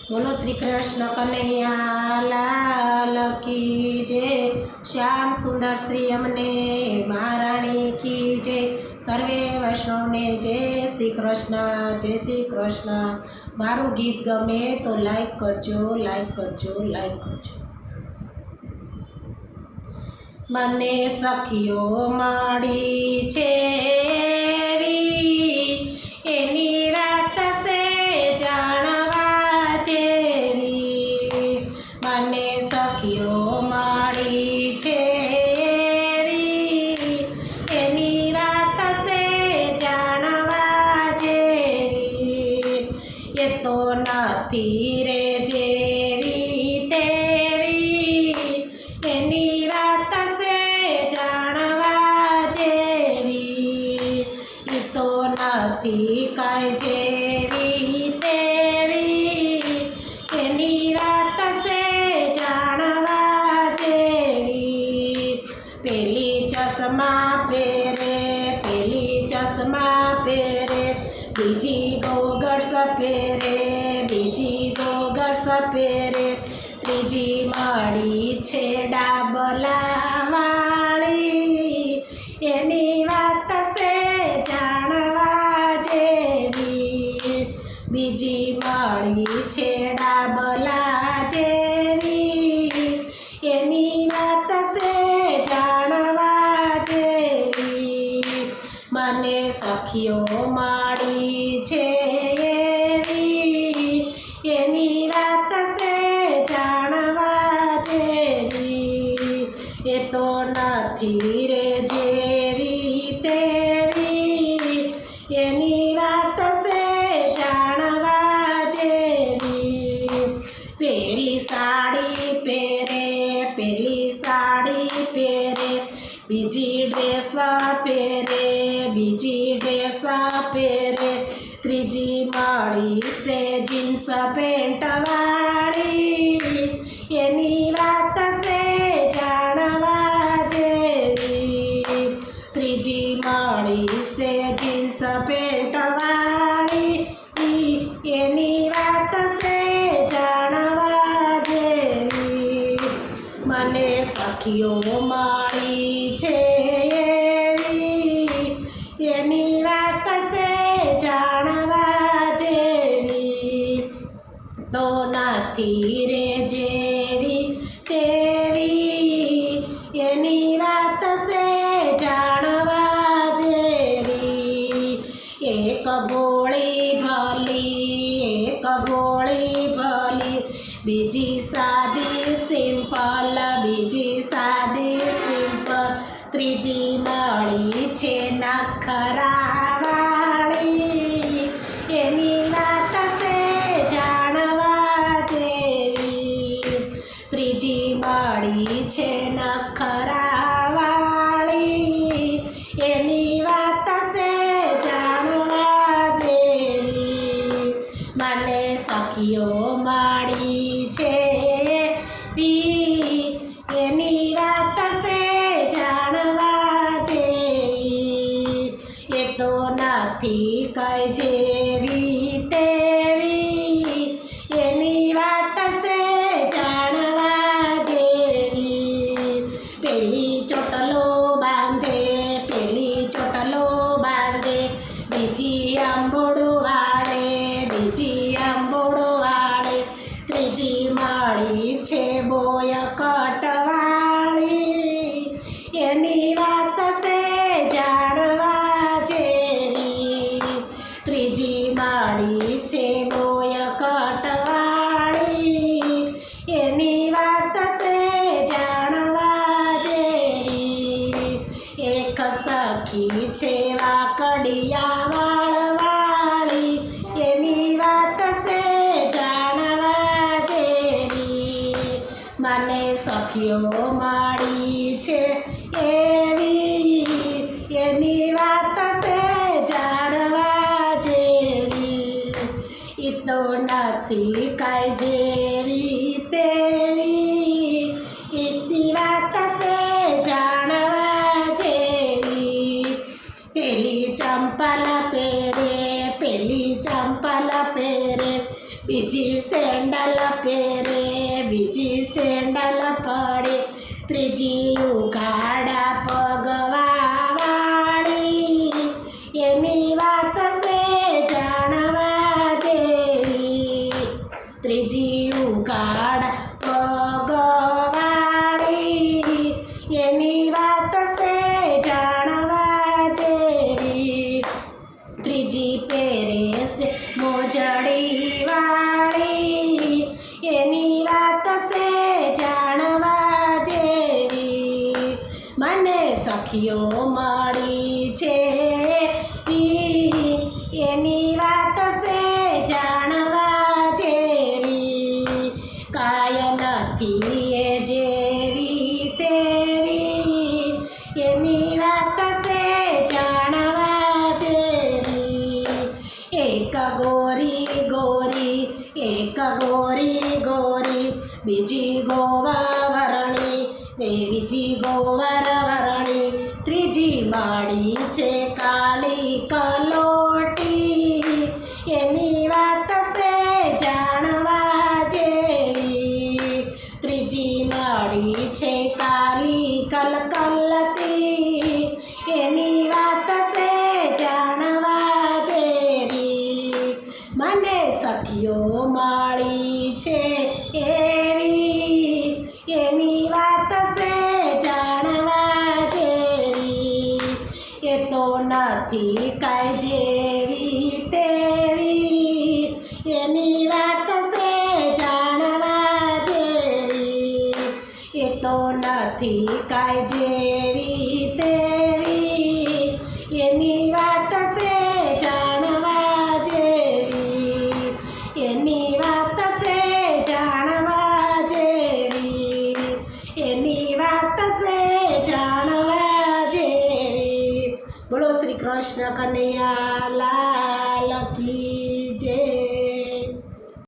બોલો શ્રી કૃષ્ણ કનૈયા લાલ કી જય। શ્યામ સુંદર શ્રી અમને મહારાણી કી જય। સર્વે વૈષ્ણવને જય શ્રી કૃષ્ણ, જય શ્રી કૃષ્ણ। મારું ગીત ગમે તો લાઈક કરજો, લાઈક કરજો, લાઈક કરજો। મને સખીઓ મળી છે એવી, એની વાત છે જાણવા જેવી। મને સખીઓ મળી છે એવી, એની વાત છે જાણવા જેવી। એ તો નથી રે જેવી તેવી, એની વાત છે જાણવા જેવી। એ તો નથી કાંઈ જેવી તેવી, એની વાત છે જાણવા જેવી। પેલી ચશ્મા પહેરે, પેલી ચશ્મા પહેરે, બીજી ગોગળસ પહેરે, બીજી ગોગળસ પહેરે, ત્રીજી મળી છે ડાબલાવાળી। એની વાત છે જાણવા જેવી, બીજી મળી છે ડાબલા જેવી। એની વાત છે જાણવા જેવી। મને સખીઓ મળી છે એવી, એની વાત છે જાણવા જેવી। એ તો નથી રે જેવી તેવી, એની વાત છે જાણવા જેવી। પેલી સાડી પહેરે, પેલી સાડી પહેરે, બીજી ડ્રેસ પહેરે, બીજી ડ્રેસ પહેરે, ત્રીજી મળી છે જીન્સ પેન્ટવાળી। એની વાત છે જાણવા જેવી, ત્રીજી મળી છે જીન્સ પેન્ટવાળી। એની વાત છે જાણવા જેવી। મને સખીઓ મળી છે એવી, એની વાત છે જાણવા જેવી। તો નથી રે જેવી તેવી, એની વાત છે જાણવા જેવી। એક ભોળી ભલી, એક ભોળી ભલી, બીજી સાદી સિમ્પલ, બીજી સાદી સિમ્પલ, ત્રીજી મળી છે નખરાવાળી। એની વાત છે જાણવા જેવી, ત્રીજી મળી છે નખરાવાળી। એની વાત છે જાણવા જેવી। મને સખીઓ મળી છે એવી, એની વાત છે જાણવા જેવી। એ તો નથી કઈ જેવી તેવી, એની વાત છે જાણવા જેવી। પેલી ચોટલો બાંધે, પેલી ચોટલો બાંધે, બીજી આંબોડું વાળે, બીજી આંબોડું વાળે, ત્રીજી મળી છે બોય કટવાળી। એની વાત છે જાણવા જેવી, ત્રીજી મળી છે બોય કટવાળી। એની વાત છે જાણવા જેવી। એક સખી છે વાકડિયા વાળવાળી, એની વાત છે જાણવા જેવી। મને સખીઓ મળી છે એવી, એની વાત છે જાણવા જેવી। એ તો નથી કાંઈ જેવી તેવી, એની વાત છે જાણવા જેવી। પેલી ચંપલ પહેરે, પેલી ચંપલ પહેરે, બીજી સેન્ડલ પહેરે, બીજી સેન્ડલ પડે, ત્રીજી ઉઘાડા પગવાળી, એની વાત છે જાણવા જેવી. ત્રીજી ઉઘાડા પગવાળી, એની વાત છે જાણવા જેવી. ત્રીજી પહેરે છે મોજડી વાળી, એની વાત છે જાણવા જેવી. મને સખીઓ મળી છે એની વાત છે જાણવા જેવી. કાય નથી એ જેવી તેવી, એની વાત છે જાણવા જેવી. એક ગોરી ગોરી, એક ગોરી ગોરી, બીજી ગોવાવરણી, બીજી ગોવરવરણી, ત્રીજી માળી છે કાળી કલોટી, એની વાત છે જાણવા જેવી. ત્રીજી માળી છે કાળી કલકલતી, એની વાત છે જાણવા જેવી. મને સખીઓ મળી છે એવી, એની વાત છે જાણવા જેવી. એ તો નથી કાંઈ જેવી તેવી, એની વાત છે જાણવા જેવી. એ તો નથી કાંઈ જેવી તેવી, એની વાત છે જાણવા જેવી. એની વાત છે જાણવા જેવી, એની વાત છે જાણવા જેવી. બોલો શ્રી કૃષ્ણ કનૈયા લાલ કી